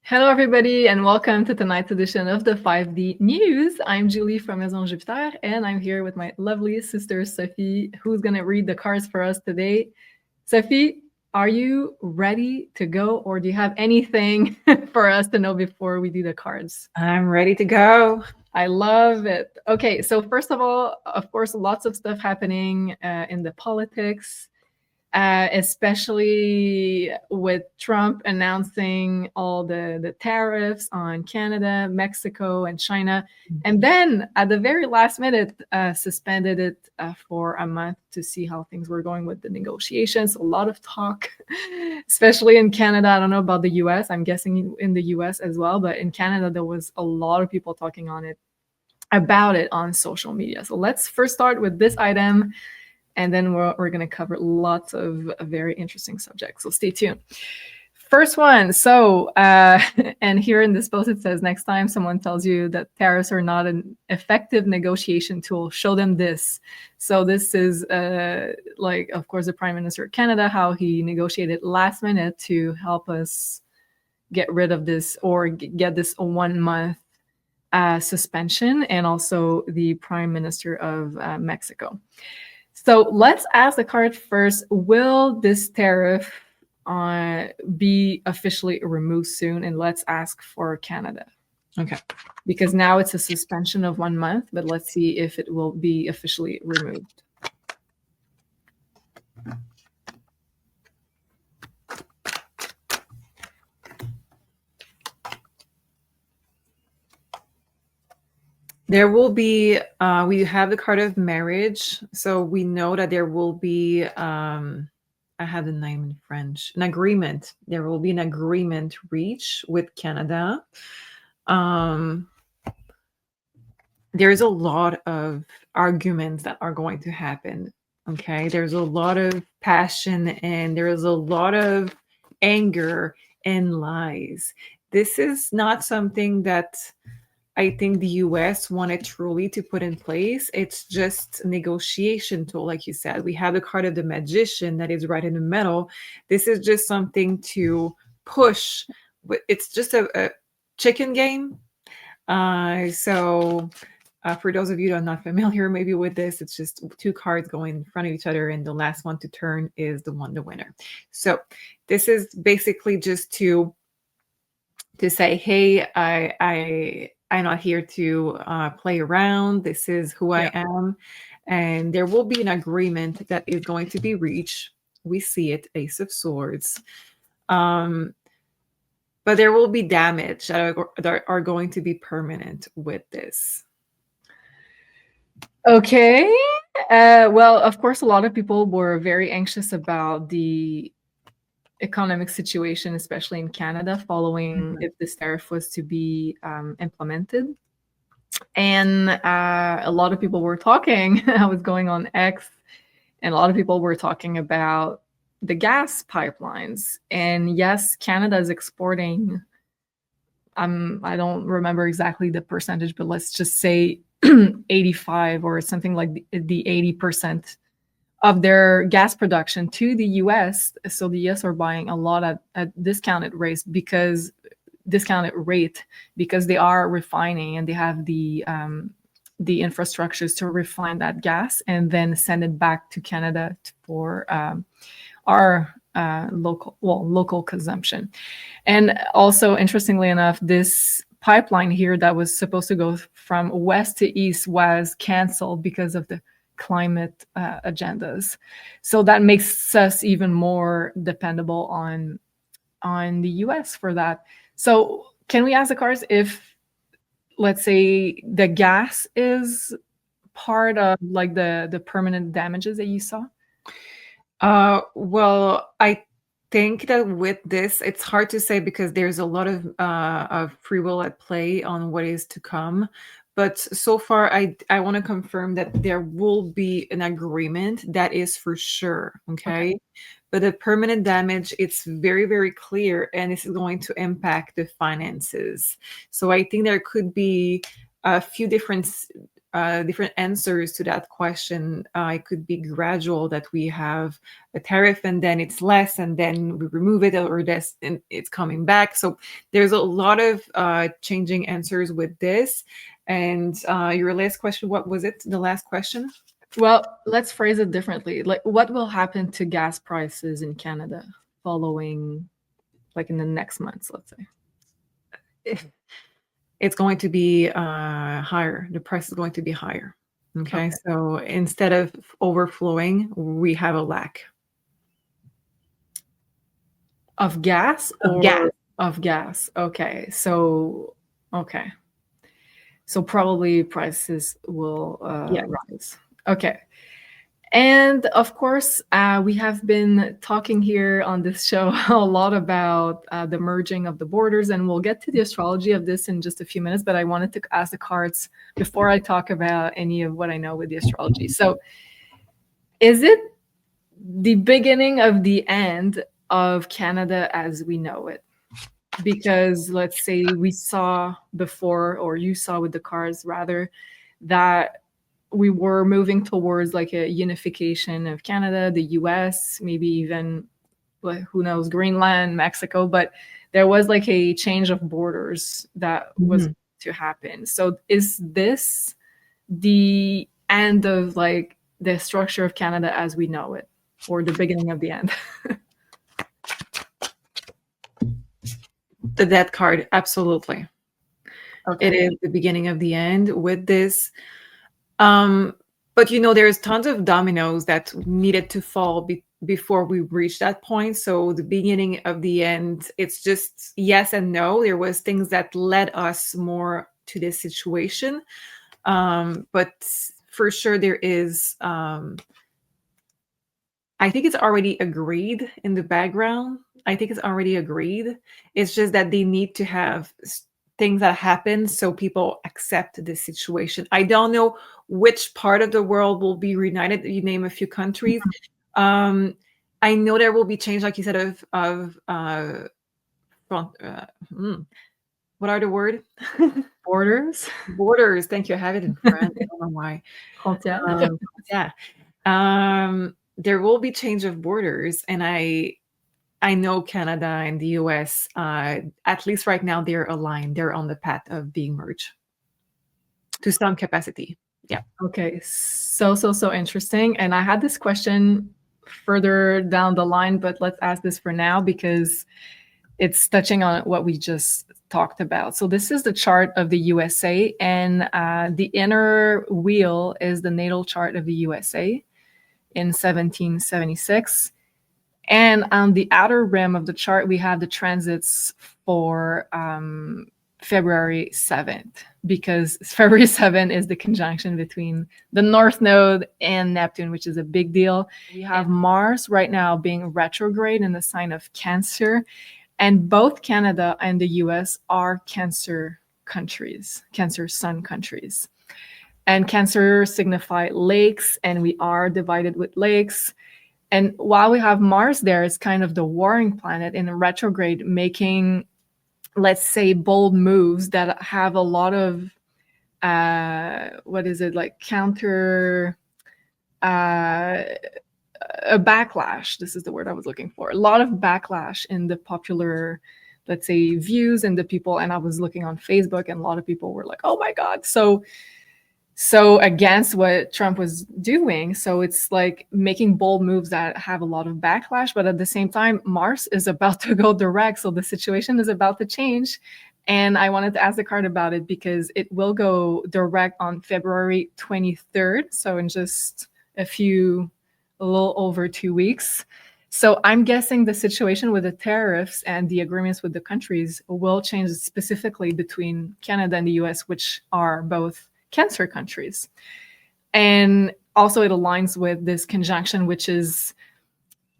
Hello, everybody, and welcome to tonight's edition of the 5D News. I'm Julie from Maison Jupiter, and I'm here with my lovely sister, Sophie, who's going to read the cards for us today. Sophie, are you ready to go, or do you have anything for us to know before we do the cards? I'm ready to go. I love it. Okay, so first of all, of course, lots of stuff happening in the politics. Especially with Trump announcing all the tariffs on Canada, Mexico, and China. And then at the very last minute, suspended it for a month to see how things were going with the negotiations. A lot of talk, especially in Canada. I don't know about the US. I'm guessing in the US as well. But in Canada, there was a lot of people talking about it on social media. So let's first start with this item. And then we're going to cover lots of very interesting subjects. So stay tuned. First one. So, and here in this post, it says, next time someone tells you that tariffs are not an effective negotiation tool, show them this. So this is like, of course, the Prime Minister of Canada, how he negotiated last minute to help us get rid of this or get this 1 month suspension, and also the Prime Minister of Mexico. So let's ask the card first. Will this tariff be officially removed soon? And let's ask for Canada. Okay. Because now it's a suspension of 1 month, but let's see if it will be officially removed. There will be, we have the card of marriage. So we know that there will be, I have the name in French, an agreement. There will be an agreement reached with Canada. There's a lot of arguments that are going to happen. Okay. There's a lot of passion and there is a lot of anger and lies. This is not something that I think the US wanted truly to put in place. It's just a negotiation tool, like you said. We have the card of the magician that is right in the middle. This is just something to push. It's just a chicken game. So for those of you that are not familiar maybe with this, it's just two cards going in front of each other, and the last one to turn is the winner. So this is basically just to say, hey, I'm not here to play around. This is who I am. And there will be an agreement that is going to be reached. We see it, Ace of Swords. But there will be damage that are going to be permanent with this. Okay. Well, of course, a lot of people were very anxious about the economic situation, especially in Canada, following if this tariff was to be implemented. And a lot of people were talking, I was going on X, and a lot of people were talking about the gas pipelines. And yes, Canada is exporting, I don't remember exactly the percentage, but let's just say 85 or something like the 80% of their gas production to the US. So the US are buying a lot at discounted rates because they are refining and they have the infrastructures to refine that gas and then send it back to Canada for our local consumption. And also, interestingly enough, this pipeline here that was supposed to go from west to east was canceled because of the climate agendas. So that makes us even more dependable on the US for that. So can we ask the cards if, let's say, the gas is part of like the permanent damages that you saw? Well, I think that with this, it's hard to say because there's a lot of free will at play on what is to come. But so far, I want to confirm that there will be an agreement. That is for sure. Okay. But the permanent damage, it's very, very clear, and this is going to impact the finances. So I think there could be a few different different answers to that question. It could be gradual, that we have a tariff and then it's less and then we remove it, or this and it's coming back. So there's a lot of changing answers with this. And your last question, what was it? The last question? Well, let's phrase it differently. Like, what will happen to gas prices in Canada following, like, in the next months, let's say? It's going to be higher. The price is going to be higher. Okay. So instead of overflowing, we have a lack of gas. Of gas. Okay. So probably prices will rise. Okay. And of course, we have been talking here on this show a lot about the merging of the borders, and we'll get to the astrology of this in just a few minutes, but I wanted to ask the cards before I talk about any of what I know with the astrology. So is it the beginning of the end of Canada as we know it? Because let's say we saw before, or you saw with the cards rather, that we were moving towards like a unification of Canada, the US, maybe even, who knows, Greenland, Mexico, but there was like a change of borders that was to happen. So is this the end of like the structure of Canada as we know it, or the beginning of the end? The death card, absolutely. Okay. It is the beginning of the end with this. But there's tons of dominoes that needed to fall before we reach that point. So the beginning of the end, it's just yes and no. There was things that led us more to this situation. But for sure there is, I think it's already agreed in the background. I think it's already agreed. It's just that they need to have things that happen so people accept this situation. I don't know which part of the world will be reunited. You name a few countries. I know there will be change, like you said, what are the word? Borders. Thank you. I have it in French. I don't know why. Yeah. There will be change of borders, and I know Canada and the US, at least right now, they're aligned. They're on the path of being merged to some capacity. Yeah. Okay. So interesting. And I had this question further down the line, but let's ask this for now because it's touching on what we just talked about. So this is the chart of the USA, and the inner wheel is the natal chart of the USA in 1776. And on the outer rim of the chart, we have the transits for February 7th, because February 7th is the conjunction between the North Node and Neptune, which is a big deal. We have Mars right now being retrograde in the sign of Cancer, and both Canada and the US are Cancer countries, Cancer sun countries. And Cancer signify lakes, and we are divided with lakes. And while we have Mars there, it's kind of the warring planet in retrograde, making, let's say, bold moves that have a lot of, counter, a backlash. This is the word I was looking for. A lot of backlash in the popular, let's say, views and the people. And I was looking on Facebook, and a lot of people were like, oh my God. So against what Trump was doing. So it's like making bold moves that have a lot of backlash, but at the same time, Mars is about to go direct. So the situation is about to change. And I wanted to ask the card about it because it will go direct on February 23rd. So in just a little over 2 weeks. So I'm guessing the situation with the tariffs and the agreements with the countries will change specifically between Canada and the US, which are both Cancer countries. And also it aligns with this conjunction, which is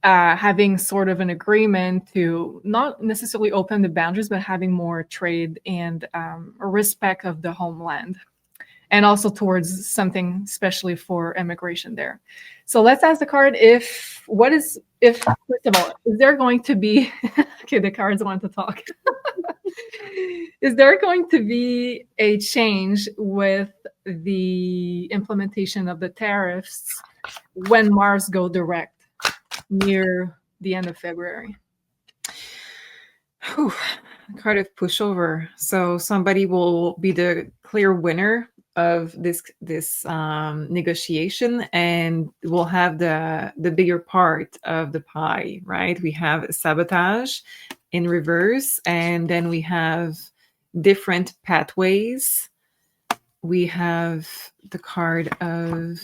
having sort of an agreement to not necessarily open the boundaries, but having more trade and respect of the homeland, and also towards something especially for immigration there. So let's ask the card if first of all, is there going to be, okay, the cards want to talk. Is there going to be a change with the implementation of the tariffs when Mars go direct near the end of February. Whew. Card of pushover. So somebody will be the clear winner of this negotiation, and we'll have the bigger part of the pie, right? We have sabotage in reverse, and then we have different pathways. We have the card of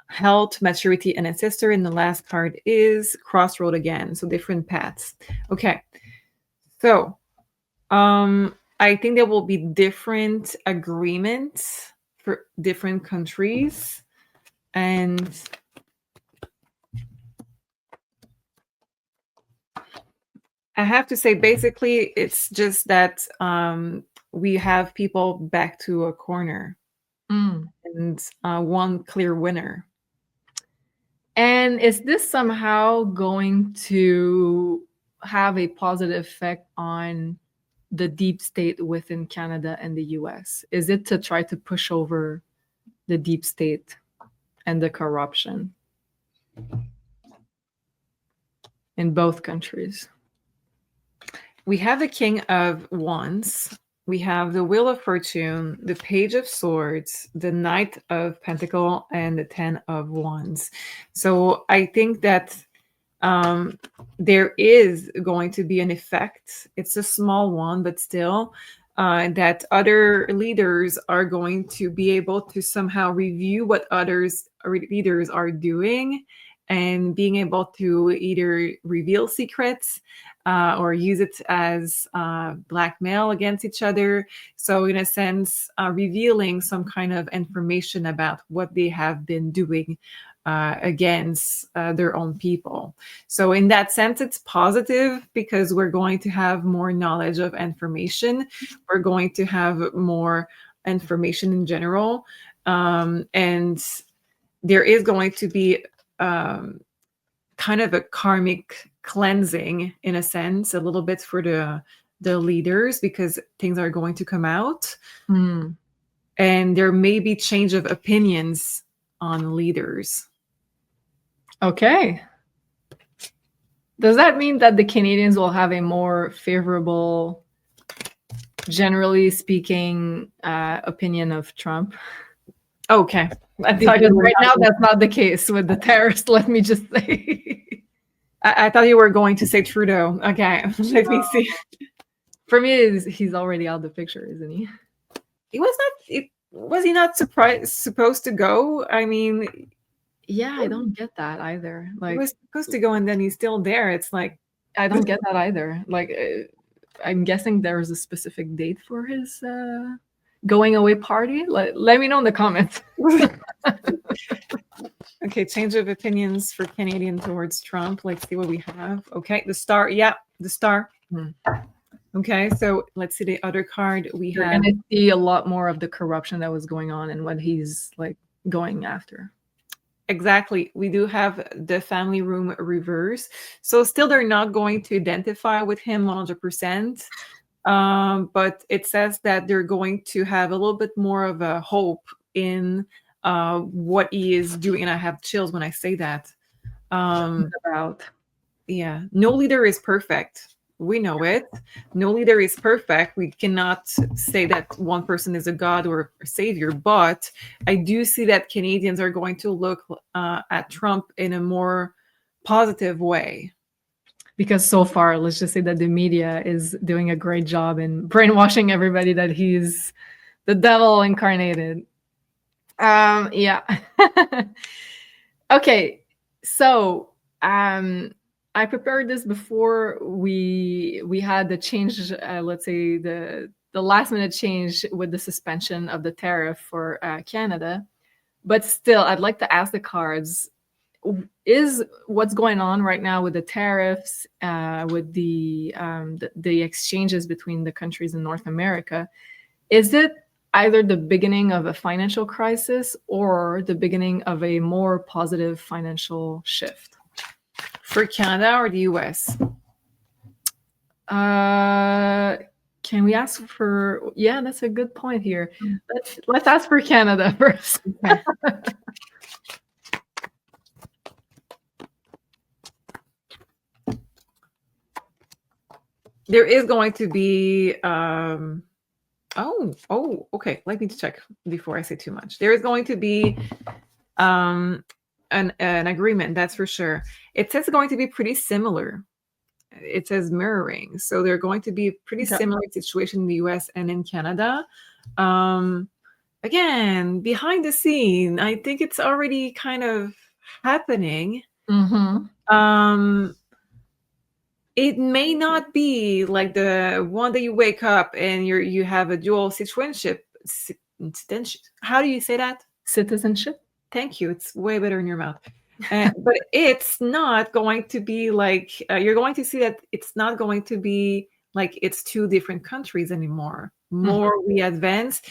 health, maturity, and ancestor, and the last card is crossroad again, so different paths. Okay, so I think there will be different agreements for different countries, and I have to say, basically, it's just that we have people back to a corner and one clear winner. And is this somehow going to have a positive effect on the deep state within Canada and the US? Is it to try to push over the deep state and the corruption in both countries? We have the King of Wands. We have the Wheel of Fortune, the Page of Swords, the Knight of Pentacle, and the Ten of Wands. So I think that there is going to be an effect. It's a small one, but still, that other leaders are going to be able to somehow review what leaders are doing, and being able to either reveal secrets or use it as blackmail against each other. So in a sense, revealing some kind of information about what they have been doing against their own people. So in that sense, it's positive because we're going to have more knowledge of information. We're going to have more information in general. And there is going to be kind of a karmic cleansing, in a sense, a little bit for the leaders, because things are going to come out. And there may be change of opinions on leaders. Okay. Does that mean that the Canadians will have a more favorable, generally speaking, opinion of Trump? Okay. Because right now that's not the case with the tariffs, let me just say. I thought you were going to say Trudeau. Okay, let me see. For me, he's already out of the picture, isn't he? Was he not supposed to go? I mean, yeah, I don't get that either. Like, he was supposed to go, and then he's still there. It's like, I don't get that either. Like, I'm guessing there's a specific date for his going away party. Let me know in the comments. Okay, change of opinions for Canadian towards Trump. Let's see what we have. Okay, the star. Yeah, the star. Okay, so let's see the other card we have. And I see a lot more of the corruption that was going on and what he's like going after. Exactly. We do have the family room reverse. So still they're not going to identify with him 100%. But it says that they're going to have a little bit more of a hope in what he is doing. And I have chills when I say that. Yeah, no leader is perfect. We know it. No leader is perfect. We cannot say that one person is a god or a savior, but I do see that Canadians are going to look at Trump in a more positive way. Because so far, let's just say that the media is doing a great job in brainwashing everybody that he's the devil incarnated. Yeah. Okay. So, I prepared this before we had the change, let's say the last minute change with the suspension of the tariff for Canada. But still, I'd like to ask the cards, is what's going on right now with the tariffs, with the exchanges between the countries in North America, is it either the beginning of a financial crisis or the beginning of a more positive financial shift? For Canada or the US? Can we ask for? Yeah, that's a good point here. Let's ask for Canada first. Okay. There is going to be okay. Let me check before I say too much. There is going to be an agreement, that's for sure. It says it's going to be pretty similar. It says mirroring, so they're going to be pretty similar situation in the US and in Canada. Again, behind the scene, I think it's already kind of happening. It may not be like the one that you wake up and you have a dual citizenship. How do you say that? Citizenship. Thank you. It's way better in your mouth. But it's not going to be like you're going to see that it's not going to be like it's two different countries anymore. More we advance,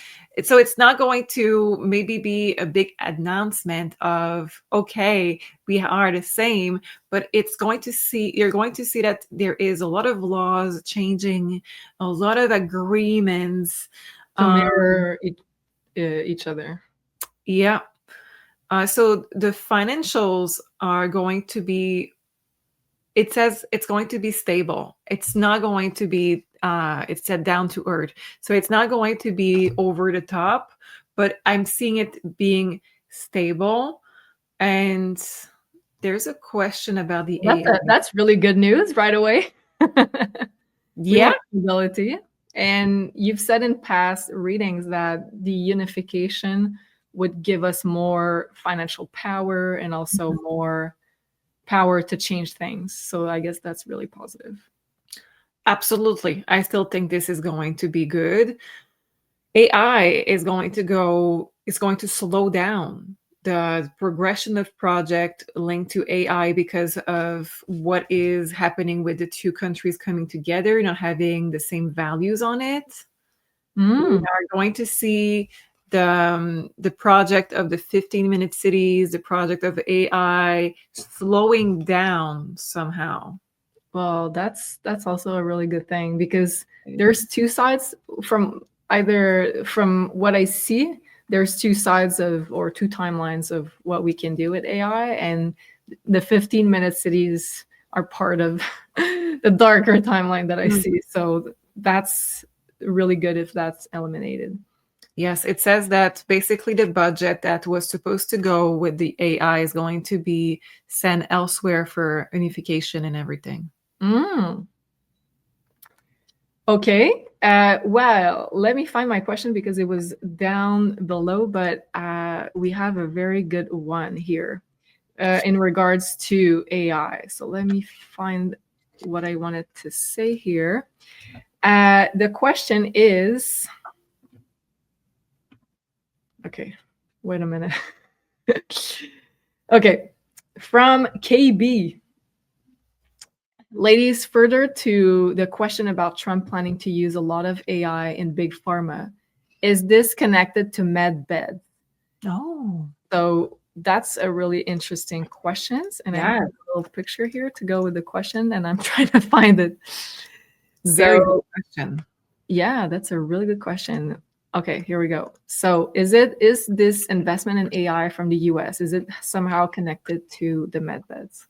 so it's not going to maybe be a big announcement of okay, we are the same, but you're going to see that there is a lot of laws changing, a lot of agreements to mirror each other. Yeah. So the financials are going to be, it says it's going to be stable. It's not going to be, it's said down to earth. So it's not going to be over the top, but I'm seeing it being stable. And there's a question about the AI. That's really good news right away. Yeah. Stability. And you've said in past readings that the unification would give us more financial power and also more power to change things. So I guess that's really positive. Absolutely. I still think this is going to be good. AI is going to slow down the progression of project linked to AI because of what is happening with the two countries coming together, not having the same values on it. We are going to see the project of the 15-minute cities, the project of AI slowing down somehow. Well, that's also a really good thing because there's two sides from what I see. There's two sides or two timelines of what we can do with AI, and the 15-minute cities are part of the darker timeline that I see. So that's really good if that's eliminated. Yes, it says that basically the budget that was supposed to go with the AI is going to be sent elsewhere for unification and everything. Okay. Well, let me find my question because it was down below, but we have a very good one here in regards to AI. So let me find what I wanted to say here. The question is, okay, wait a minute. Okay, from KB. Ladies, further to the question about Trump planning to use a lot of AI in big pharma, is this connected to Medbed? Oh. So that's a really interesting question. And I have a little picture here to go with the question, and I'm trying to find it. Very good question. Yeah, that's a really good question. Okay, here we go. So is this investment in AI from the US, is it somehow connected to the Medbeds?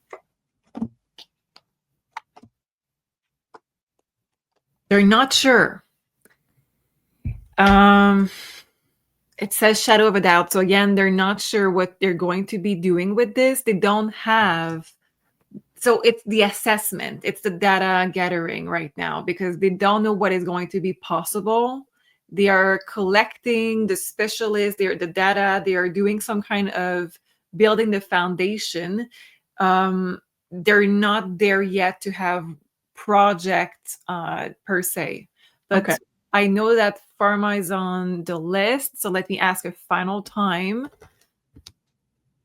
They're not sure. It says shadow of a doubt. So again, they're not sure what they're going to be doing with this. They don't have. So it's the assessment. It's the data gathering right now because they don't know what is going to be possible. They are collecting the specialists, the data. They are doing some kind of building the foundation. They're not there yet to have projects per se. But okay. I know that pharma is on the list. So let me ask a final time.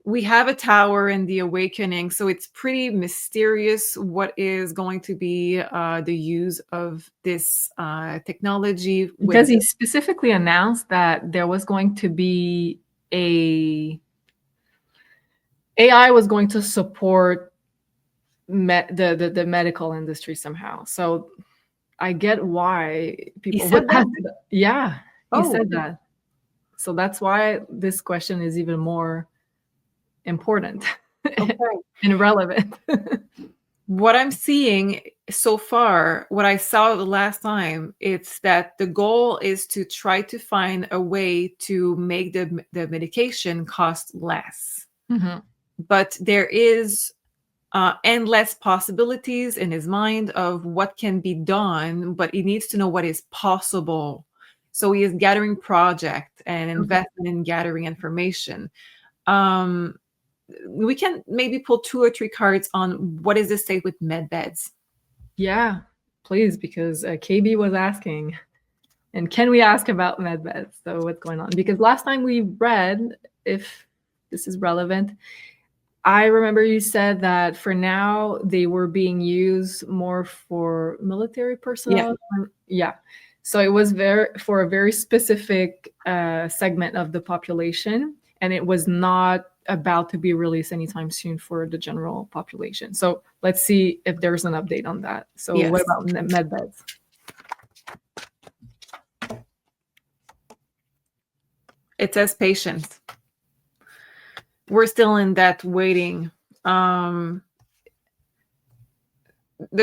We have a tower in the awakening, so it's pretty mysterious what is going to be the use of this technology. Because he specifically announced that there was going to be AI was going to support the medical industry somehow. So I get why people said would that? ask. Yeah, he Oh, said that. So that's why this question is even more important okay. and relevant. What I'm seeing so far, what I saw the last time, it's that the goal is to try to find a way to make the medication cost less. Mhm. But there is endless possibilities in his mind of what can be done, but he needs to know what is possible. So he is gathering project and Okay. investing in gathering information. Um, we can maybe pull 2 or 3 cards on what is the state with Medbeds. Yeah, please, because KB was asking, and can we ask about Medbeds? So what's going on? Because last time we read, if this is relevant, I remember you said that for now they were being used more for military Yeah. personnel. Yeah. So it was for a very specific segment of the population, and it was not about to be released anytime soon for the general population. So let's see if there's an update on that. So Yes. what about Medbeds? It says patience. We're still in that waiting. The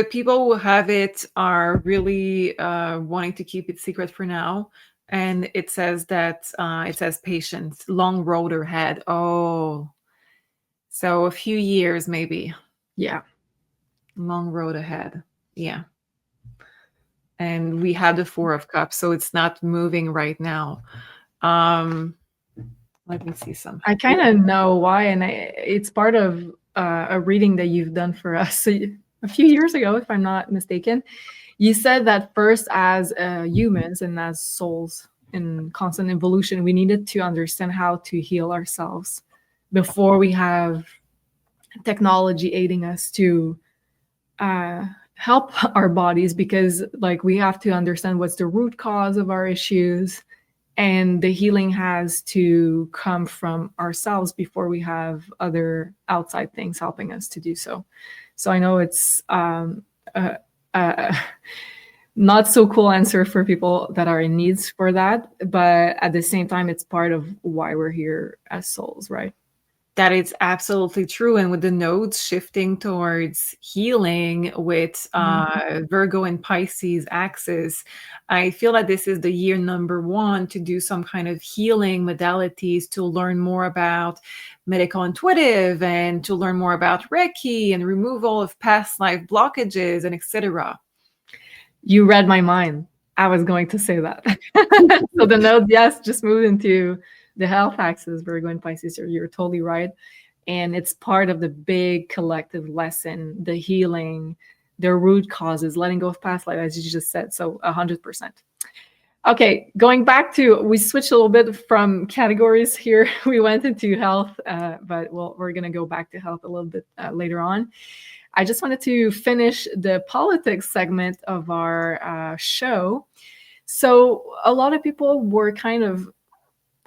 people who have it are really wanting to keep it secret for now. And it says that it says patience, long road ahead. Oh, so a few years maybe. Yeah. Long road ahead. Yeah. And we have the 4 of Cups, so it's not moving right now. Let me see some. I kind of know why, and it's part of a reading that you've done for us a few years ago, if I'm not mistaken. You said that first, as humans and as souls in constant evolution, we needed to understand how to heal ourselves before we have technology aiding us to help our bodies, because like we have to understand what's the root cause of our issues, and the healing has to come from ourselves before we have other outside things helping us to do so. So I know it's not so cool answer for people that are in needs for that, but at the same time, it's part of why we're here as souls, right? That is absolutely true. And with the nodes shifting towards healing with Virgo and Pisces axis, I feel that this is the year number 1 to do some kind of healing modalities, to learn more about medical intuitive, and to learn more about Reiki and removal of past life blockages, and etc. You read my mind. I was going to say that. So the nodes, yes, just moved into the health axis, Virgo and Pisces. You're totally right. And it's part of the big collective lesson, the healing, the root causes, letting go of past life, as you just said. So 100%. Okay, going back to, we switched a little bit from categories here. We went into health, but we're going to go back to health a little bit later on. I just wanted to finish the politics segment of our show. So a lot of people were kind of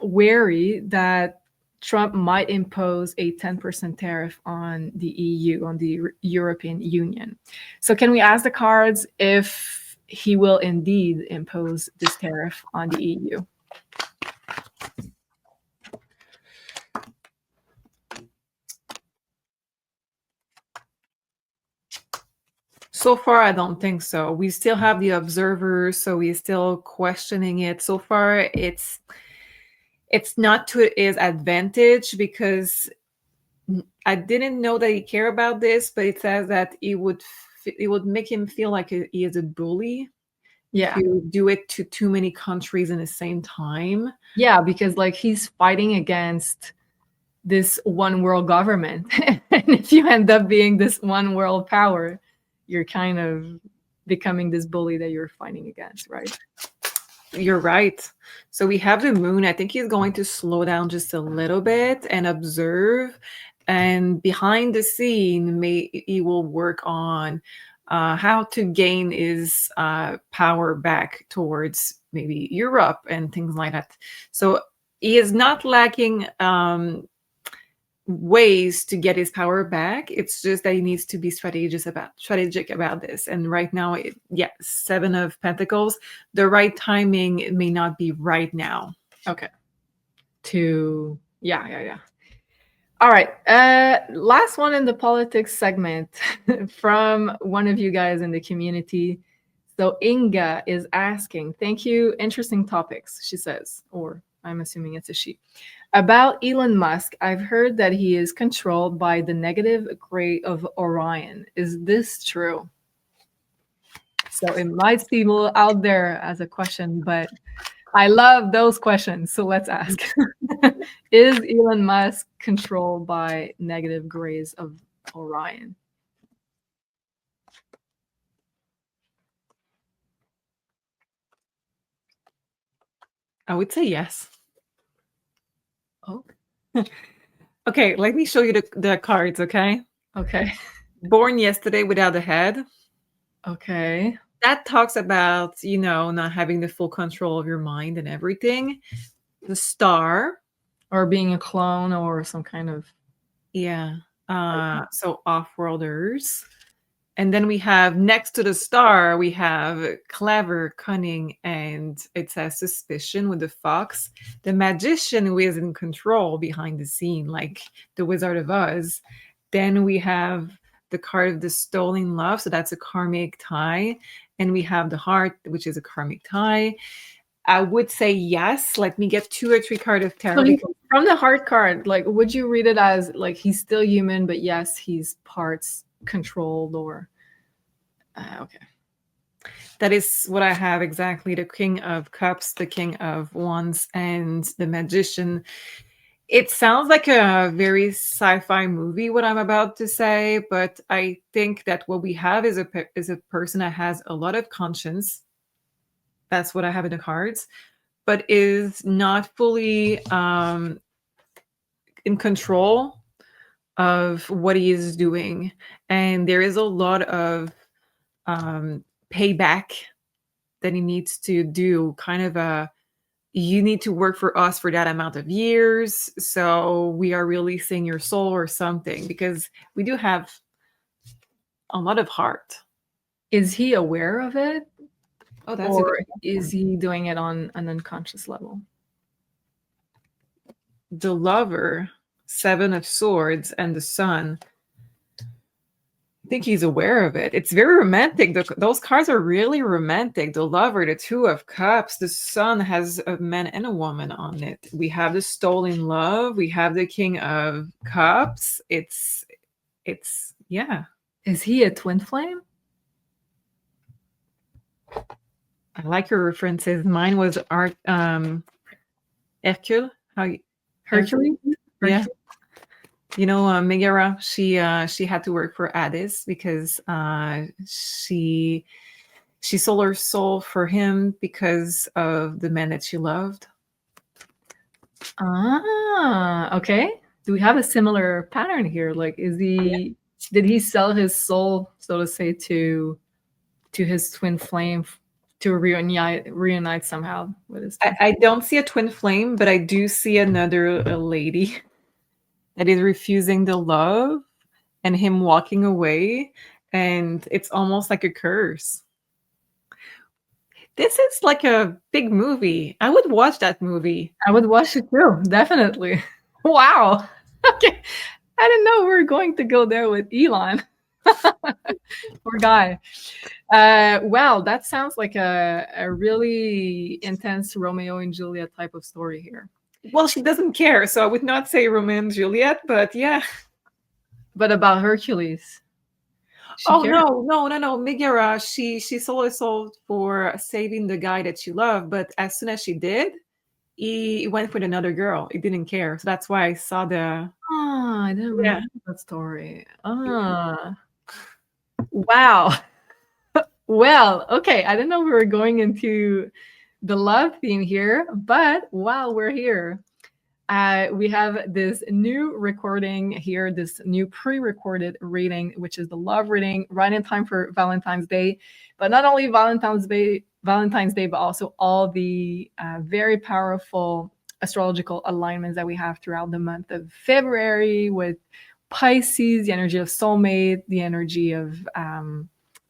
wary that Trump might impose a 10% tariff on the EU, on the European Union. So can we ask the cards if he will indeed impose this tariff on the EU? So far, I don't think so. We still have the observers, so we're still questioning it. So far, it's not to his advantage, because I didn't know that he cared about this, but it says that it would make him feel like he is a bully. Yeah. To do it to too many countries in the same time. Yeah, because like he's fighting against this one world government. And if you end up being this one world power, you're kind of becoming this bully that you're fighting against, right? You're right. So we have the moon. I think he's going to slow down just a little bit and observe. And behind the scene, he will work on how to gain his power back towards maybe Europe and things like that. So he is not lacking ways to get his power back. It's just that he needs to be strategic about this. And right now, Seven of Pentacles, the right timing, it may not be right now. Okay. Yeah. All right. Last one in the politics segment from one of you guys in the community. So Inga is asking, thank you. Interesting topics, she says, or I'm assuming it's a she. About Elon Musk, I've heard that he is controlled by the negative gray of Orion. Is this true? So it might seem a little out there as a question, but I love those questions. So let's ask. Is Elon Musk controlled by negative grays of Orion? I would say yes. Oh. Okay, let me show you the cards, okay? Okay. Born yesterday without a head. Okay. That talks about, not having the full control of your mind and everything. The Star. Or being a clone or some kind of... Yeah. So off-worlders. And then we have, next to the Star, we have clever, cunning, and it says suspicion with the fox. The magician who is in control behind the scene, like the Wizard of Oz. Then we have the card of the stolen love. So that's a karmic tie. And we have the heart, which is a karmic tie. I would say yes. Let me get 2 or 3 cards of tarot. So from the heart card, like, would you read it as like he's still human, but yes, he's parts controlled, or okay. That is what I have exactly. The King of Cups, the King of Wands, and the Magician. It sounds like a very sci-fi movie, what I'm about to say, but I think that what we have is a person that has a lot of conscience. That's what I have in the cards, but is not fully in control of what he is doing. And there is a lot of payback that he needs to do, kind of you need to work for us for that amount of years, so we are releasing your soul or something, because we do have a lot of heart. Is he aware of it? Oh, that's or is he doing it on an unconscious level? The Lover, 7 of Swords, and the Sun. I think he's aware of it. It's very romantic. Those cards are really romantic. The Lover, the 2 of Cups, the Sun has a man and a woman on it. We have the stolen love. We have the King of Cups. It's yeah. Is he a twin flame? I like your references. Mine was Hercule. Hercules? Yeah. Megara, she had to work for Addis because she sold her soul for him because of the man that she loved. Okay. Do we have a similar pattern here? Like, did he sell his soul, so to say, to his twin flame to reunite somehow with his twin I don't see a twin flame, but I do see another lady that is refusing the love and him walking away, and it's almost like a curse. This is like a big movie. I would watch that movie. I would watch it too, definitely. Wow. Okay. I didn't know we were going to go there with Elon. Poor guy. Wow, that sounds like a really intense Romeo and Juliet type of story here. Well, she doesn't care, so I would not say Romeo and Juliet, but yeah. But about Hercules? No. Megara, she sold her soul for saving the guy that she loved, but as soon as she did, he went with another girl. He didn't care. So that's why I saw the... Oh, I didn't remember that story. Wow. Well, okay. I didn't know we were going into the love theme here, but while we're here, we have this new recording here, this new pre-recorded reading, which is the love reading, right in time for Valentine's Day. But not only Valentine's Day, but also all the very powerful astrological alignments that we have throughout the month of February with Pisces, the energy of soulmate, the energy of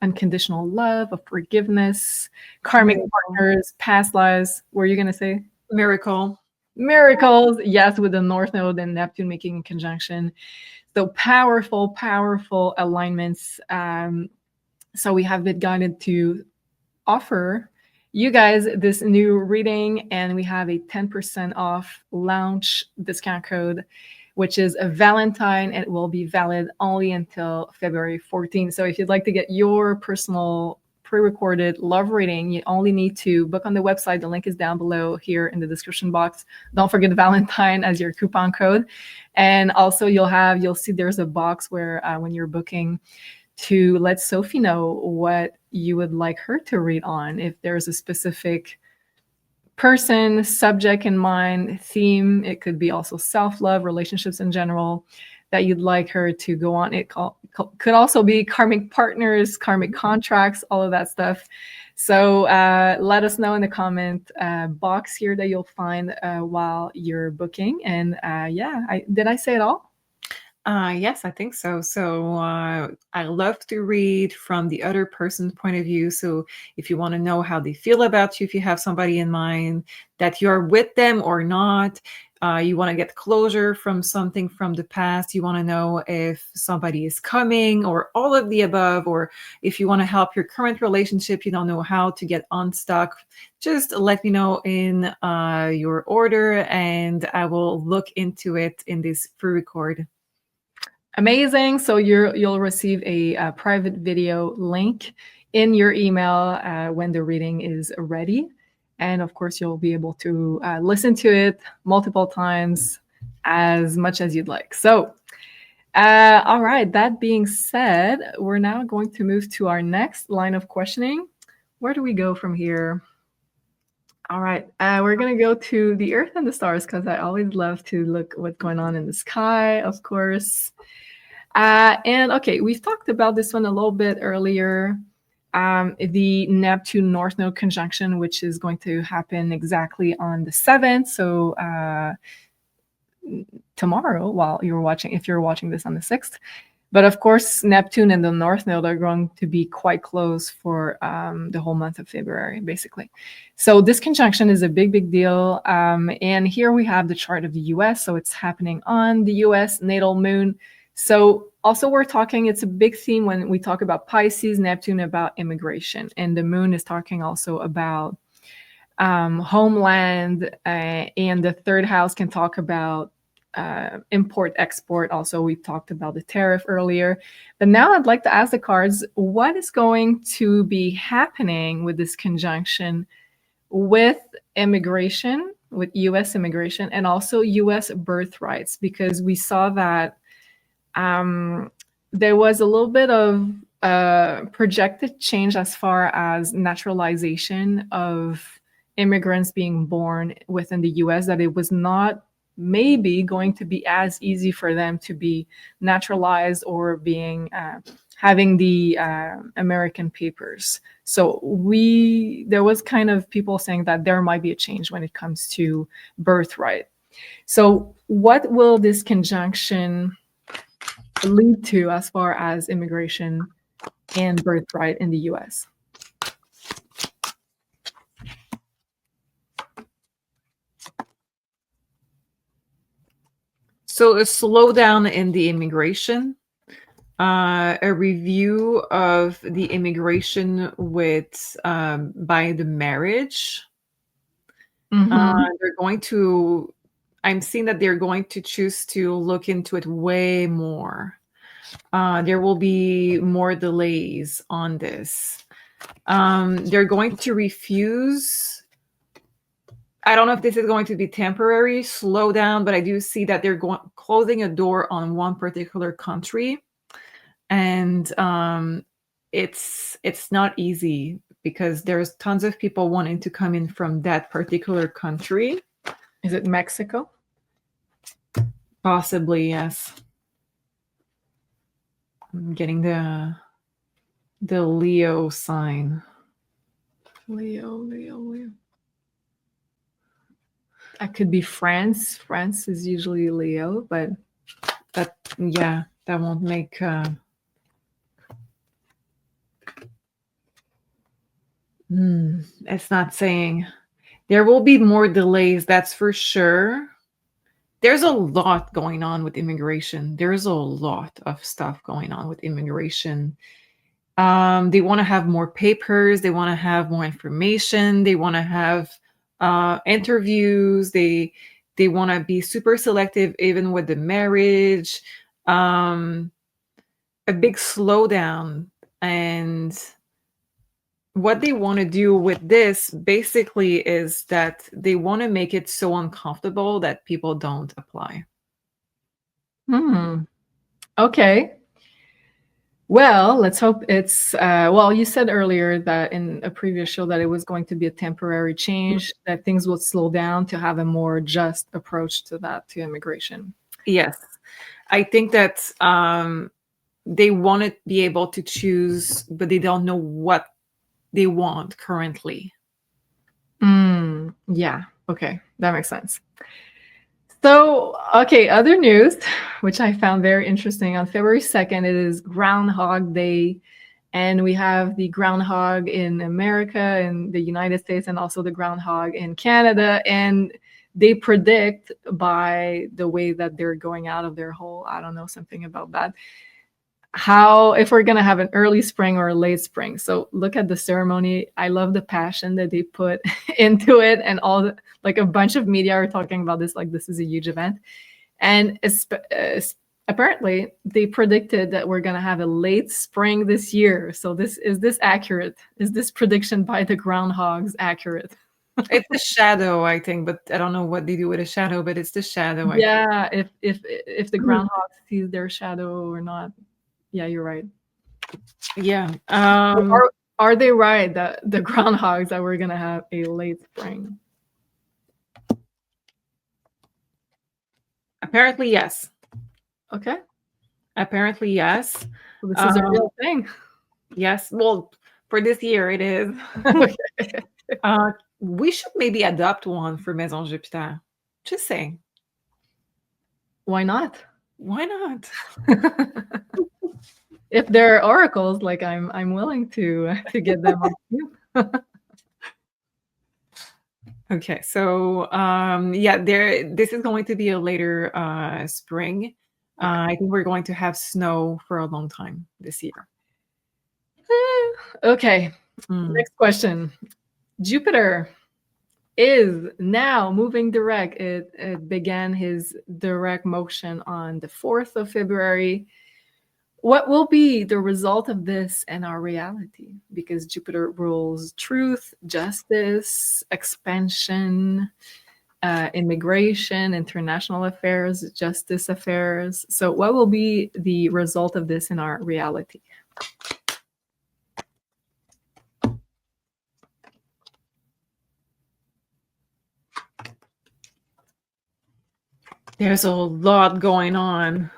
unconditional love, of forgiveness, karmic partners, past lives. What are you going to say? Miracle. Miracles, yes, with the North Node and Neptune making a conjunction. So powerful, powerful alignments. So we have been guided to offer you guys this new reading, and we have a 10% off launch discount code, which is a Valentine, and it will be valid only until February 14th. So if you'd like to get your personal pre-recorded love reading, you only need to book on the website. The link is down below here in the description box. Don't forget Valentine as your coupon code. And also you'll see there's a box where when you're booking, to let Sophie know what you would like her to read on. If there's a specific person, subject in mind, theme, it could be also self-love, relationships in general, that you'd like her to go on. It could also be karmic partners, karmic contracts, all of that stuff. So let us know in the comment box here that you'll find while you're booking. And did I say it all? Yes, I think so. So I love to read from the other person's point of view. So if you want to know how they feel about you, if you have somebody in mind that you're with them or not, you want to get closure from something from the past, you want to know if somebody is coming or all of the above, or if you want to help your current relationship, you don't know how to get unstuck, just let me know in your order and I will look into it in this pre-record. Amazing. So you'll receive a private video link in your email when the reading is ready. And of course, you'll be able to listen to it multiple times, as much as you'd like. So, all right, that being said, we're now going to move to our next line of questioning. Where do we go from here? All right, we're going to go to the Earth and the stars, because I always love to look what's going on in the sky, of course. And okay, we've talked about this one a little bit earlier. The Neptune North Node conjunction, which is going to happen exactly on the 7th. So tomorrow, while you're watching, if you're watching this on the 6th. But of course, Neptune and the North Node are going to be quite close for the whole month of February, basically. So this conjunction is a big, big deal. And here we have the chart of the US. So it's happening on the US natal moon. So also we're talking, it's a big theme when we talk about Pisces, Neptune, about immigration. And the moon is talking also about homeland, and the third house can talk about import, export. Also, we talked about the tariff earlier. But now I'd like to ask the cards, what is going to be happening with this conjunction with immigration, with US immigration, and also US birthrights? Because we saw that there was a little bit of projected change as far as naturalization of immigrants being born within the US, that it was not maybe going to be as easy for them to be naturalized or being having the American papers. So there was kind of people saying that there might be a change when it comes to birthright. So what will this conjunction lead to as far as immigration and birthright in the US? So a slowdown in the immigration, a review of the immigration with by the marriage. They're going to, I'm seeing that they're going to choose to look into it way more. There will be more delays on this. They're going to refuse. I don't know if this is going to be temporary slowdown, but I do see that they're closing a door on one particular country, and it's not easy because there's tons of people wanting to come in from that particular country. Is it Mexico? Possibly, yes. I'm getting the Leo sign. Leo. That could be France. France is usually Leo, but that won't make. It's not saying. There will be more delays, that's for sure. There's a lot going on with immigration. There's a lot of stuff going on with immigration. They want to have more papers. They want to have more information. They want to have interviews. They want to be super selective even with the marriage. A big slowdown. And what they want to do with this basically is that they want to make it so uncomfortable that people don't apply. Okay. Well, let's hope it's, well, you said earlier that in a previous show that it was going to be a temporary change, that things will slow down to have a more just approach to that, to immigration. Yes. I think that they want to be able to choose, but they don't know what they want currently. Yeah. Okay. That makes sense. So, okay, other news, which I found very interesting. On February 2nd, it is Groundhog Day. And we have the groundhog in America, in the United States, and also the groundhog in Canada. And they predict by the way that they're going out of their hole, I don't know, something about that, how, if we're going to have an early spring or a late spring. So look at the ceremony. I love the passion that they put into it, and all the, like, a bunch of media are talking about this like this is a huge event. And apparently they predicted that we're going to have a late spring this year. So is this accurate? Is this prediction by the groundhogs accurate? It's the shadow, I think, but I don't know what they do with a shadow, but it's the shadow. Yeah, if the groundhog sees their shadow or not. Yeah, you're right. Yeah. Are they right that the groundhogs that we're gonna have a late spring? Apparently, yes. Okay. Apparently, yes. So this is a real thing. Yes. Well, for this year, it is. Okay. We should maybe adopt one for Maison Jupiter. Just saying. Why not? Why not? If there are oracles, like I'm willing to get them on you. Okay, so yeah, this is going to be a later spring. I think we're going to have snow for a long time this year. Okay. Next question. Jupiter is now moving direct. It began his direct motion on the 4th of February. What will be the result of this in our reality? Because Jupiter rules truth, justice, expansion, immigration, international affairs, justice affairs. So what will be the result of this in our reality? There's a lot going on.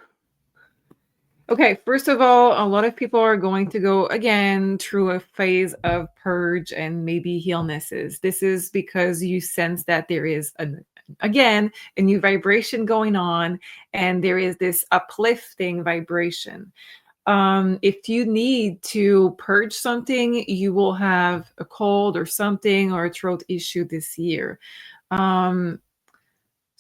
Okay, first of all, a lot of people are going to go again through a phase of purge and maybe illnesses. This is because you sense that there is, again, a new vibration going on, and there is this uplifting vibration. If you need to purge something, you will have a cold or something, or a throat issue this year.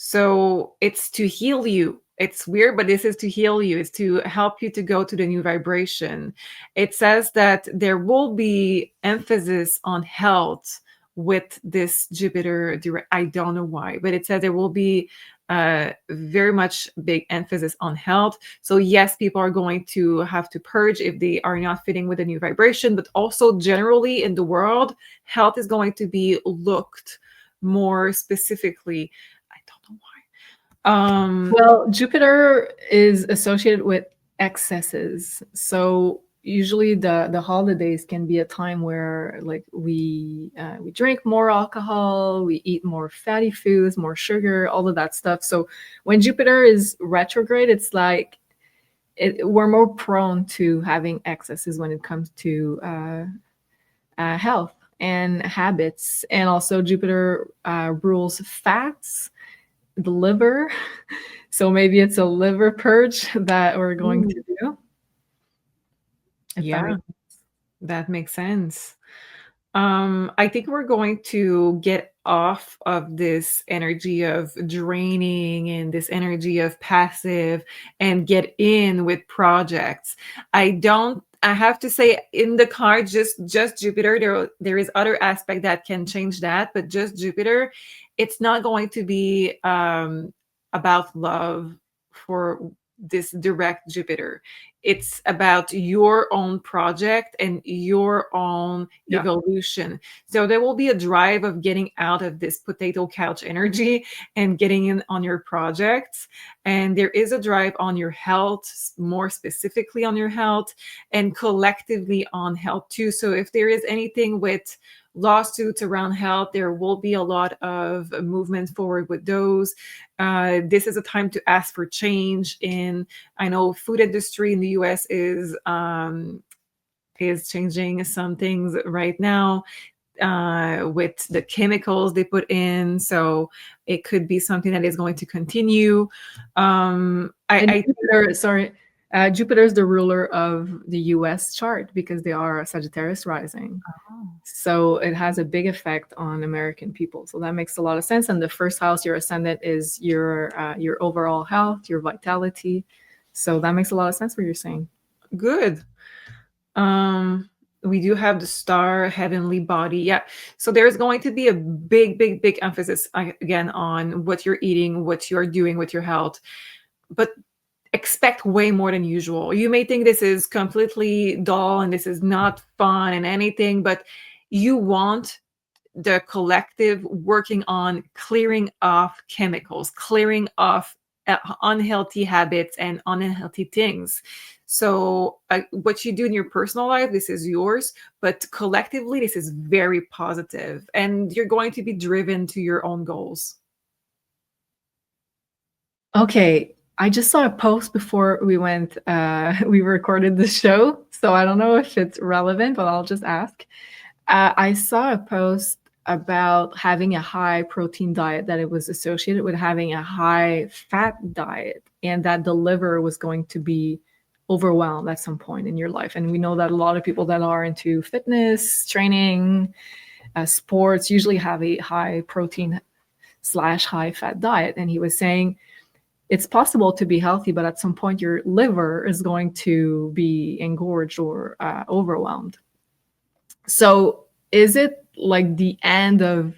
So it's to heal you. It's weird, but this is to heal you. It's to help you to go to the new vibration. It says that there will be emphasis on health with this Jupiter direct. I don't know why, but it says there will be very much big emphasis on health. So yes, people are going to have to purge if they are not fitting with the new vibration, but also generally in the world, health is going to be looked more specifically. Well, Jupiter is associated with excesses. So usually the holidays can be a time where, like, we drink more alcohol, we eat more fatty foods, more sugar, all of that stuff. So when Jupiter is retrograde, it's like we're more prone to having excesses when it comes to health. and habits. And also Jupiter rules fats, the liver. So maybe it's a liver purge that we're going to do. Yeah, that makes sense. I think we're going to get off of this energy of draining and this energy of passive and get in with projects. I have to say in the card, just Jupiter, there is other aspect that can change that, but just Jupiter, it's not going to be about love for this direct Jupiter. It's about your own project and your own evolution. So there will be a drive of getting out of this potato couch energy and getting in on your projects. And there is a drive on your health, more specifically on your health, and collectively on health too. So if there is anything with lawsuits around health, there will be a lot of movement forward with those. This is a time to ask for change in, I know food industry in the US is changing some things right now with the chemicals they put in. So it could be something that is going to continue. Jupiter is the ruler of the US chart because they are Sagittarius rising. So it has a big effect on American people. So that makes a lot of sense. And the first house, your ascendant, is your overall health, your vitality. So that makes a lot of sense what you're saying. Good. We do have the star heavenly body. Yeah. So there's going to be a big emphasis again on what you're eating, what you're doing with your health. But expect way more than usual. You may think this is completely dull and this is not fun and anything, but you want the collective working on clearing off chemicals, clearing off unhealthy habits and unhealthy things. So what you do in your personal life, this is yours, but collectively, this is very positive and you're going to be driven to your own goals. Okay. I just saw a post before we recorded the show. So I don't know if it's relevant, but I'll just ask. I saw a post about having a high protein diet, that it was associated with having a high fat diet, and that the liver was going to be overwhelmed at some point in your life. And we know that a lot of people that are into fitness, training, sports usually have a high protein / high fat diet. And he was saying, it's possible to be healthy, but at some point your liver is going to be engorged or overwhelmed. So is it like the end of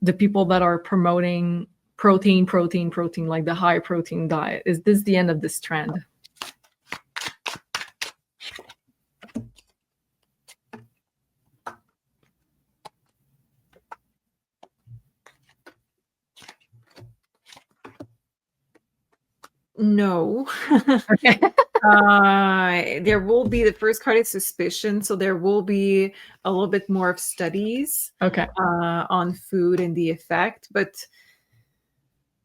the people that are promoting protein, like the high protein diet? Is this the end of this trend? No. Okay. There will be, the first card is suspicion, so there will be a little bit more of studies on food and the effect, but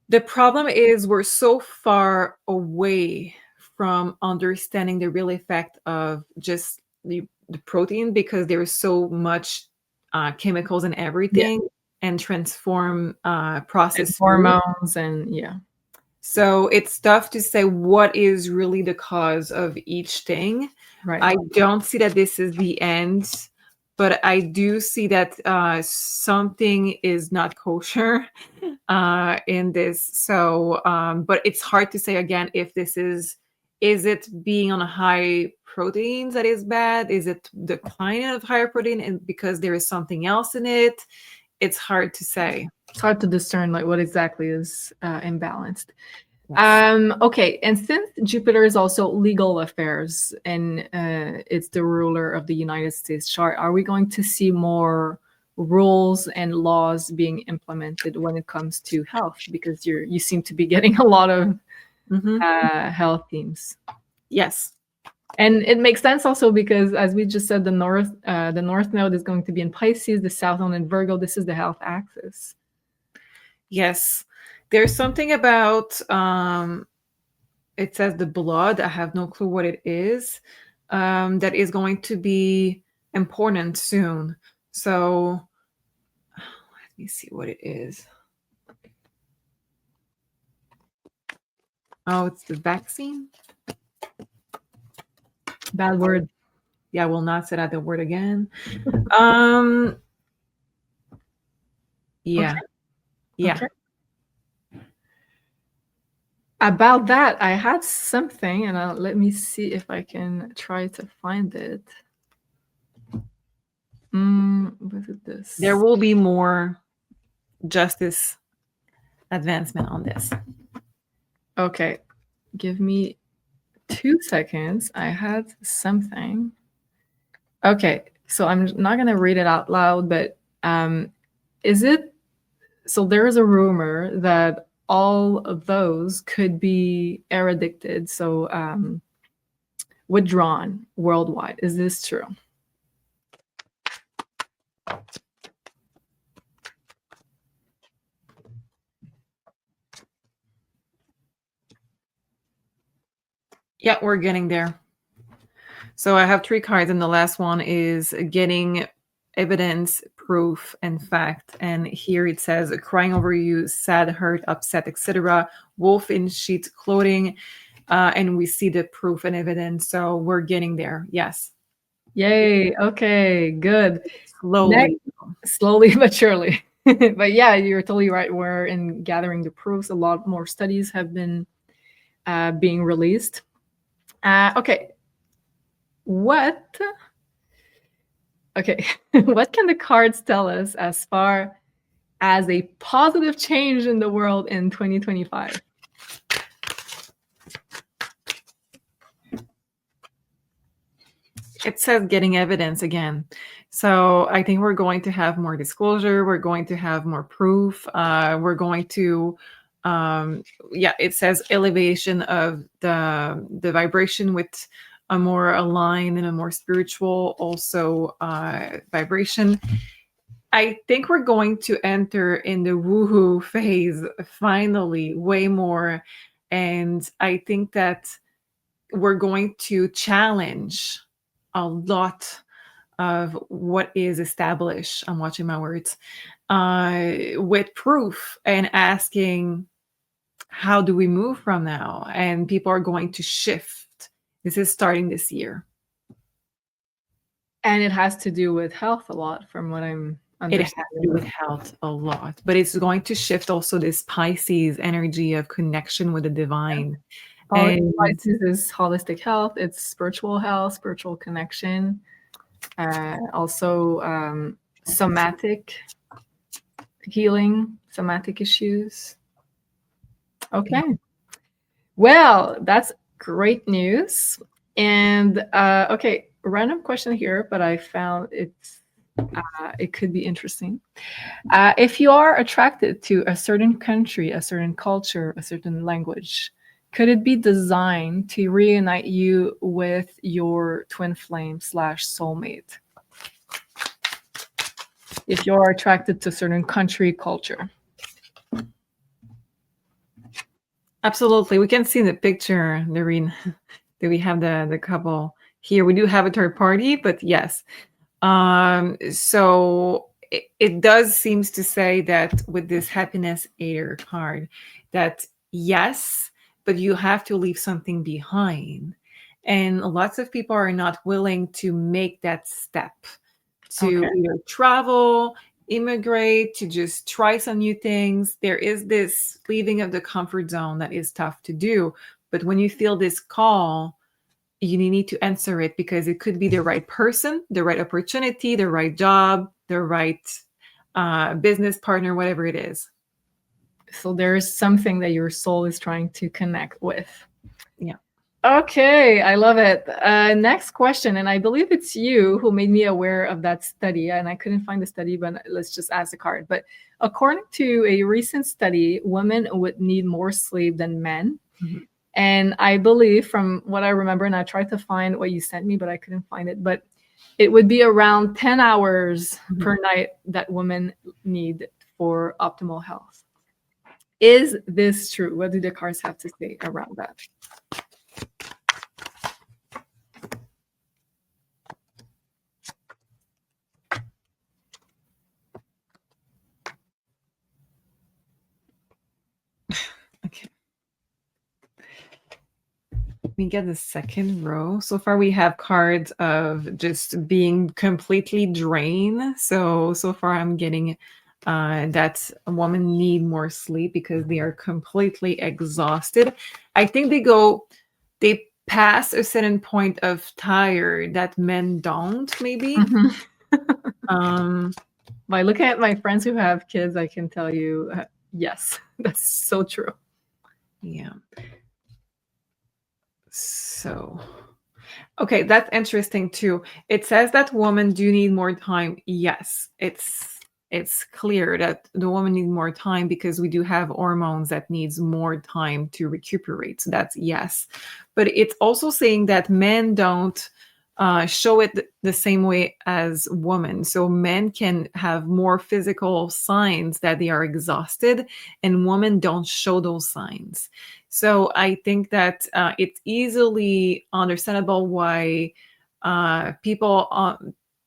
the problem is we're so far away from understanding the real effect of just the protein, because there is so much chemicals and everything, and transform processed hormones and so it's tough to say what is really the cause of each thing. Right. I don't see that this is the end, but I do see that something is not kosher in this. So, but it's hard to say again if this is it being on a high proteins that is bad? Is it decline of higher protein and because there is something else in it? It's hard to say. It's hard to discern like what exactly is imbalanced. Yes. Okay, and since Jupiter is also legal affairs and it's the ruler of the United States chart, are we going to see more rules and laws being implemented when it comes to health? Because you seem to be getting a lot of health themes. Yes. And it makes sense also because, as we just said, the north node is going to be in Pisces, the south node in Virgo. This is the health axis. Yes. There's something about, it says the blood. I have no clue what it is. That is going to be important soon. So let me see what it is. Oh, it's the vaccine. Bad word. Yeah, I will not say that the word again. Yeah. Okay. Yeah. Okay. About that, I had something, and let me see if I can try to find it. Was it this? There will be more justice advancement on this. Okay, give me 2 seconds. I had something. Okay, so I'm not gonna read it out loud, but is it? So there is a rumor that all of those could be addicted, so withdrawn worldwide. Is this true? Yeah, we're getting there. So I have 3 cards, and the last one is getting evidence, proof, and fact. And here it says crying over you, sad, hurt, upset, etc. Wolf in sheet clothing. And we see the proof and evidence. So we're getting there. Yes. Yay. Okay, good. Slowly. Slowly but surely. But yeah, you're totally right. We're in gathering the proofs. A lot more studies have been being released. Okay. What what can the cards tell us as far as a positive change in the world in 2025? It says getting evidence again. So I think we're going to have more disclosure. We're going to have more proof. We're going to, it says elevation of the vibration with a more aligned and a more spiritual also vibration. I think we're going to enter in the woohoo phase finally way more. And I think that we're going to challenge a lot of what is established. I'm watching my words with proof and asking, how do we move from now? And people are going to shift. This is starting this year. And it has to do with health a lot, from what I'm understanding. It has to do with health a lot, but it's going to shift also this Pisces energy of connection with the divine. And Pisces is holistic health. It's spiritual health, spiritual connection. Also somatic healing, somatic issues. Okay. Well, that's great news. And okay, random question here, but I found it could be interesting. If you are attracted to a certain country, a certain culture, a certain language, could it be designed to reunite you with your twin flame / soulmate? If you're attracted to a certain country, culture. Absolutely. We can see the picture, Noreen, that we have the couple here. We do have a third party, but yes. So it does seems to say that with this happiness aider card that yes, but you have to leave something behind. And lots of people are not willing to make that step to either travel, immigrate, to just try some new things. There is this leaving of the comfort zone that is tough to do. But when you feel this call, you need to answer it, because it could be the right person, the right opportunity, the right job, the right business partner, whatever it is. So there is something that your soul is trying to connect with. Yeah. Okay, I love it. Next question, and I believe it's you who made me aware of that study, and I couldn't find the study, but let's just ask the card. But according to a recent study, women would need more sleep than men. Mm-hmm. And I believe, from what I remember, and I tried to find what you sent me, but I couldn't find it, but it would be around 10 hours per night that women need for optimal health. Is this true? What do the cards have to say around that? me get the second row. So far we have cards of just being completely drained. So far I'm getting that a woman need more sleep because they are completely exhausted. I think they pass a certain point of tired that men don't, maybe. By looking at my friends who have kids, I can tell you, yes, that's so true. Yeah. So, okay, that's interesting too. It says that women do need more time. Yes, it's clear that the woman need more time because we do have hormones that needs more time to recuperate. So that's yes. But it's also saying that men don't show it the same way as women. So men can have more physical signs that they are exhausted, and women don't show those signs. So I think that it's easily understandable why people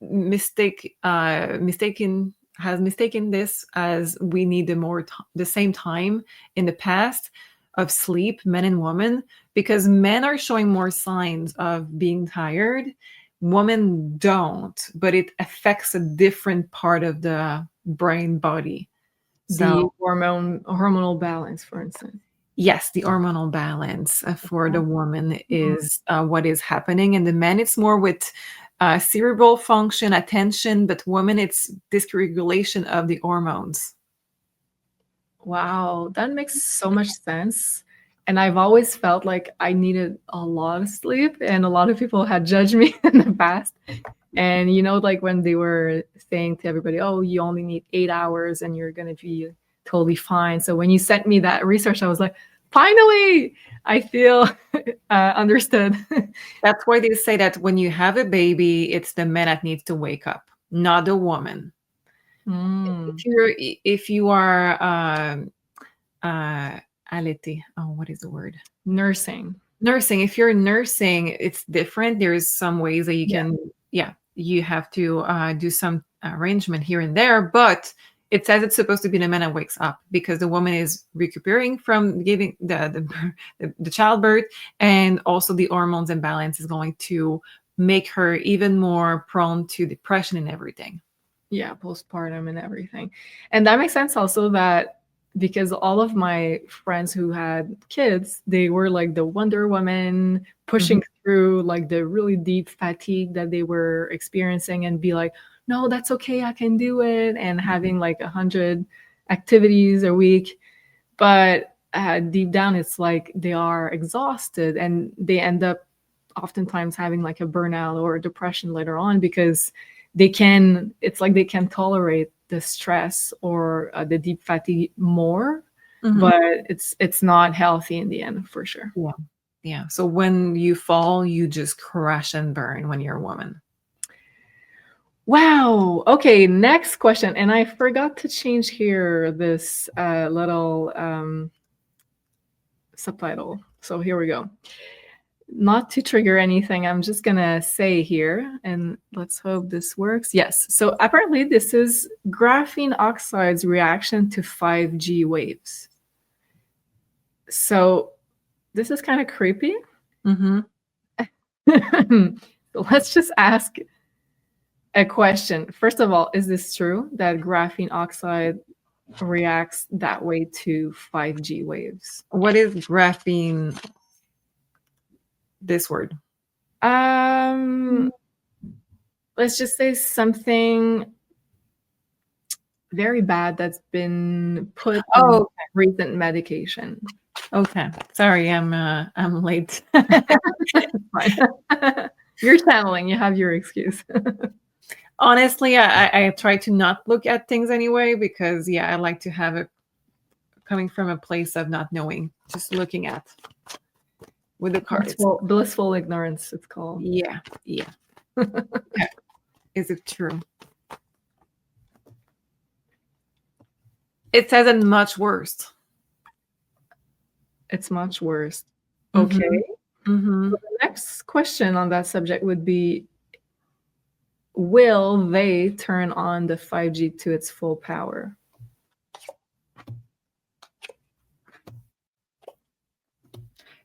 mistaken this as we need the same time in the past of sleep, men and women, because men are showing more signs of being tired. Women don't, but it affects a different part of the brain body. The hormonal balance, for instance. Yes, the hormonal balance for the woman is what is happening. And the man, it's more with cerebral function, attention, but women, it's dysregulation of the hormones. Wow, that makes so much sense. And I've always felt like I needed a lot of sleep, and a lot of people had judged me in the past. And like when they were saying to everybody, oh, you only need 8 hours and you're going to be totally fine. So when you sent me that research, I was like, finally, I feel understood. That's why they say that when you have a baby, it's the man that needs to wake up, not the woman. If you are what is the word? Nursing. If you're nursing, it's different. There's some ways that you can, you have to do some arrangement here and there, but it says it's supposed to be the man that wakes up because the woman is recuperating from giving the childbirth, and also the hormones imbalance is going to make her even more prone to depression and everything. Yeah, postpartum and everything. And that makes sense also that because all of my friends who had kids, they were like the Wonder Woman pushing through like the really deep fatigue that they were experiencing and be like, no, that's okay, I can do it. And having like 100 activities a week. But deep down, it's like they are exhausted and they end up oftentimes having like a burnout or a depression later on because it's like they can tolerate the stress or the deep fatigue more, but it's not healthy in the end for sure. Yeah. So when you fall, you just crash and burn when you're a woman. Wow. Okay, next question. And I forgot to change here this little subtitle. So here we go. Not to trigger anything, I'm just gonna say here, and let's hope this works. Yes, so apparently this is graphene oxide's reaction to 5G waves. So this is kind of creepy. So let's just ask a question. First of all, is this true that graphene oxide reacts that way to 5G waves? What is graphene? This word? Let's just say something very bad that's been put in recent medication. Okay, sorry, I'm late. You're channeling. You have your excuse. Honestly, I try to not look at things anyway because I like to have it coming from a place of not knowing, just looking at with the cards. Blissful ignorance, it's called. Yeah. Okay. Is it true? It says it's much worse. It's much worse. Okay. So the next question on that subject would be, will they turn on the 5G to its full power?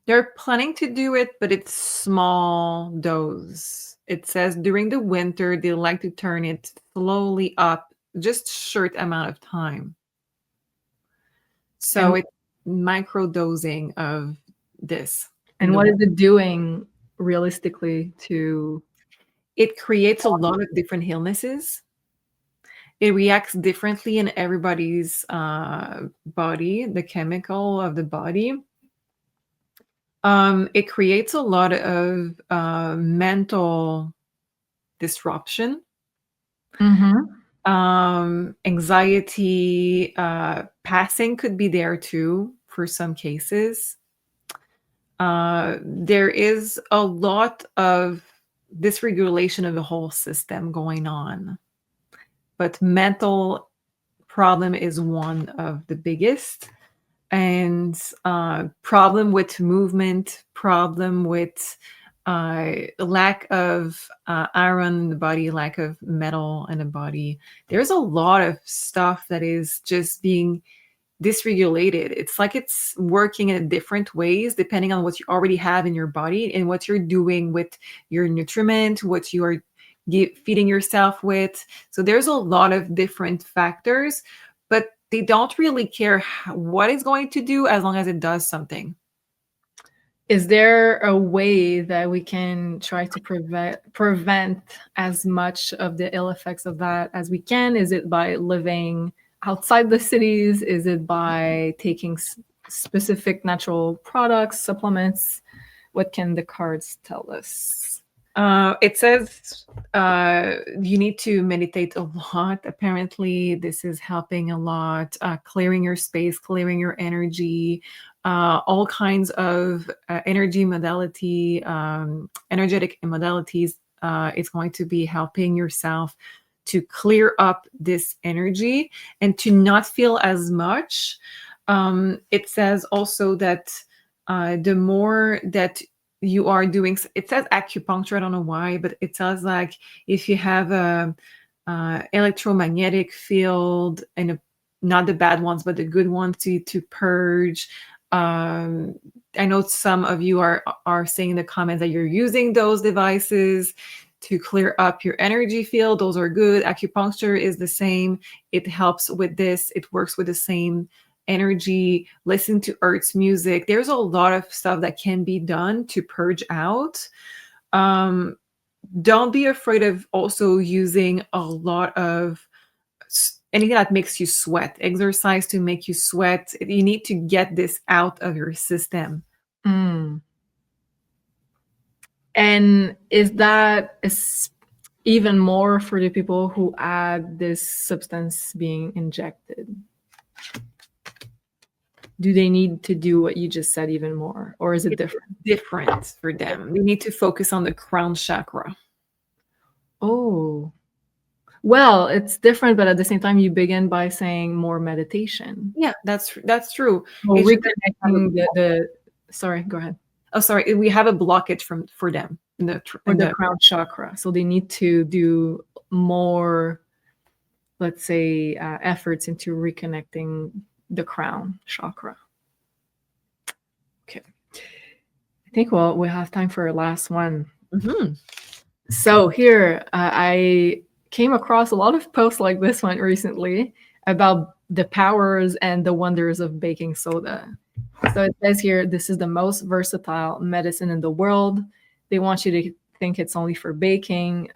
They're planning to do it, but it's small dose. It says during the winter, they like to turn it slowly up, just short amount of time. So And it's micro dosing of this. and what is it doing realistically to? It creates a lot of different illnesses. It reacts differently in everybody's body, the chemical of the body. It creates a lot of mental disruption, anxiety, passing could be there too for some cases. There is a lot of dysregulation of the whole system going on, but mental problem is one of the biggest. And problem with movement, problem with lack of iron in the body, lack of metal in the body. There's a lot of stuff that is just being dysregulated. It's like it's working in different ways depending on what you already have in your body and what you're doing with your nutriment, what you are feeding yourself with. So there's a lot of different factors, but they don't really care what it's going to do as long as it does something. Is there a way that we can try to prevent as much of the ill effects of that as we can? Is it by living outside the cities? Is it by taking specific natural products, supplements? What can the cards tell us? It says you need to meditate a lot. Apparently, this is helping a lot, clearing your space, clearing your energy, all kinds of energy modality, energetic modalities. It's going to be helping yourself to clear up this energy and to not feel as much. It says also that the more that you are doing, it says acupuncture, I don't know why, but it says like if you have a electromagnetic field and not the bad ones but the good ones to purge. I know some of you are saying in the comments that you're using those devices to clear up your energy field. Those are good. Acupuncture is the same. It helps with this. It works with the same energy. Listen to Earth's music. There's a lot of stuff that can be done to purge out. Don't be afraid of also using a lot of anything that makes you sweat. Exercise to make you sweat. You need to get this out of your system. And is that even more for the people who add this substance being injected? Do they need to do what you just said even more, or is it different? Different for them. You need to focus on the crown chakra. Oh, well, it's different, but at the same time, you begin by saying more meditation. Yeah, that's true. Well, reconnecting the sorry, go ahead. Oh, sorry. We have a blockage for them in the crown chakra, so they need to do more, let's say, efforts into reconnecting the crown chakra. Okay, I think we have time for a last one. So here I came across a lot of posts like this one recently about the powers and the wonders of baking soda. So it says here, this is the most versatile medicine in the world. They want you to think it's only for baking,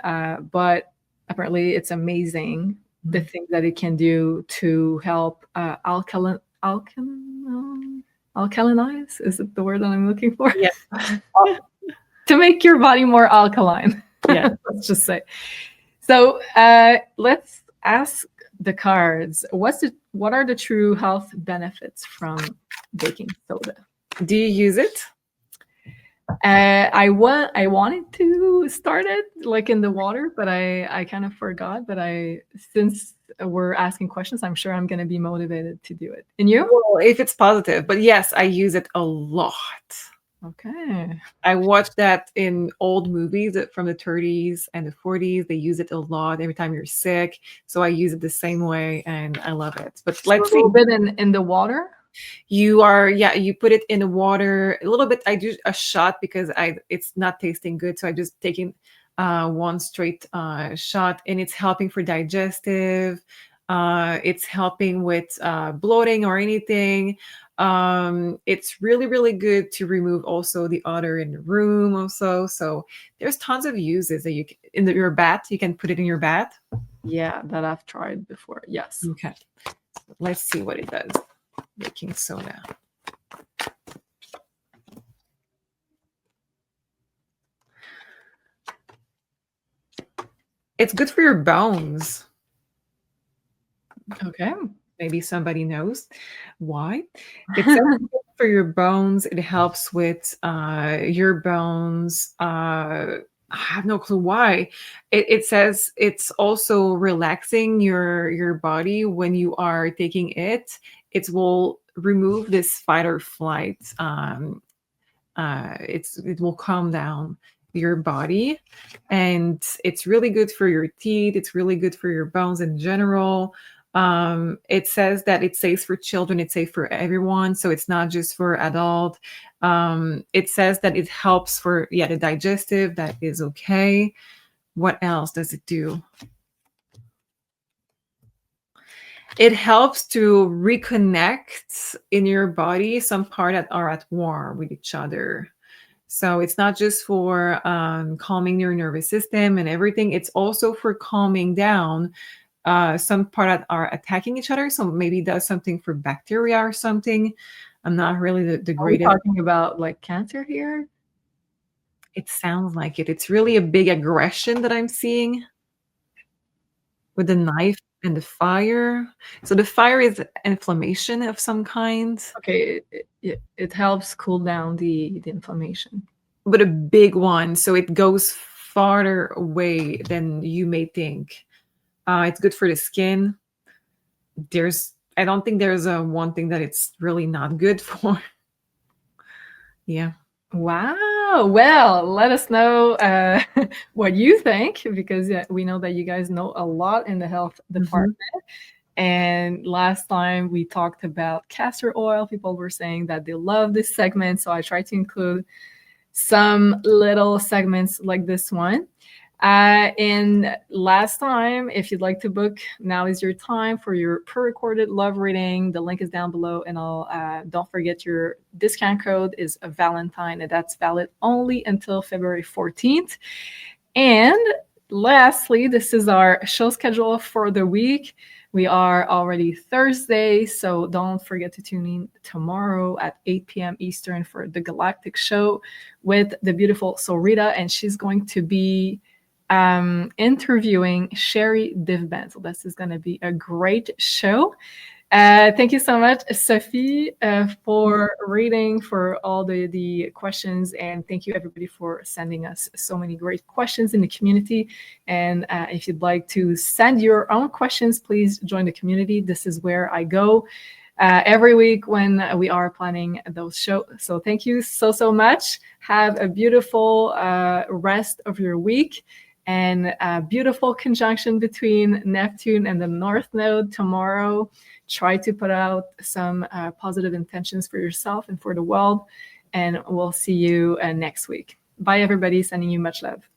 but apparently it's amazing the things that it can do to help alkalinize. Is it the word that I'm looking for? Yes. To make your body more alkaline. Yeah, let's just say. So let's ask the cards. What are the true health benefits from baking soda? Do you use it? I wanted to start it like in the water, but I kind of forgot. But since we're asking questions, I'm sure I'm going to be motivated to do it. And you? Well, if it's positive, but yes, I use it a lot. Okay. I watched that in old movies from the 30s and the 40s. They use it a lot every time you're sick. So I use it the same way and I love it. But let's see. A little bit in the water? You put it in the water a little bit. I do a shot because it's not tasting good, so I just taking one straight shot, and it's helping for digestive. It's helping with bloating or anything. It's really, really good to remove also the odor in the room also. So there's tons of uses that your bath. You can put it in your bath. Yeah, that I've tried before. Yes. Okay. Let's see what it does. Baking soda. It's good for your bones. Okay. Maybe somebody knows why. It's good for your bones. It helps with your bones. I have no clue why. It says it's also relaxing your body when you are taking it. It will remove this fight or flight. It will calm down your body, and it's really good for your teeth. It's really good for your bones in general. It says that it's safe for children, it's safe for everyone, so it's not just for adult. It says that it helps for the digestive. That is okay. What else does it do? It helps to reconnect in your body some part that are at war with each other. So it's not just for calming your nervous system and everything. It's also for calming down some part that are attacking each other. So maybe it does something for bacteria or something. I'm not really the Are we greatest. talking about like cancer here? It sounds like it. It's really a big aggression that I'm seeing with the knife and the fire. So the fire is inflammation of some kind. Okay, it helps cool down the inflammation. But a big one. So it goes farther away than you may think. It's good for the skin. I don't think there's a one thing that it's really not good for. Yeah. Wow. Well, let us know what you think, because we know that you guys know a lot in the health department. And last time we talked about castor oil. People were saying that they love this segment, so I tried to include some little segments like this one. And last time, if you'd like to book, now is your time for your pre-recorded love reading. The link is down below, and don't forget your discount code is a Valentine, and that's valid only until February 14th. And lastly, this is our show schedule for the week. We are already Thursday, so don't forget to tune in tomorrow at 8 p.m. Eastern for the Galactic Show with the beautiful Solreta, and she's going to be interviewing Sherry Divban. So this is going to be a great show. Thank you so much, Sophie, for reading, for all the questions, and thank you everybody for sending us so many great questions in the community. And if you'd like to send your own questions, please join the community. This is where I go every week when we are planning those shows. So thank you so much. Have a beautiful rest of your week, and a beautiful conjunction between Neptune and the North Node tomorrow. Try to put out some positive intentions for yourself and for the world, and we'll see you next week. Bye, everybody. Sending you much love.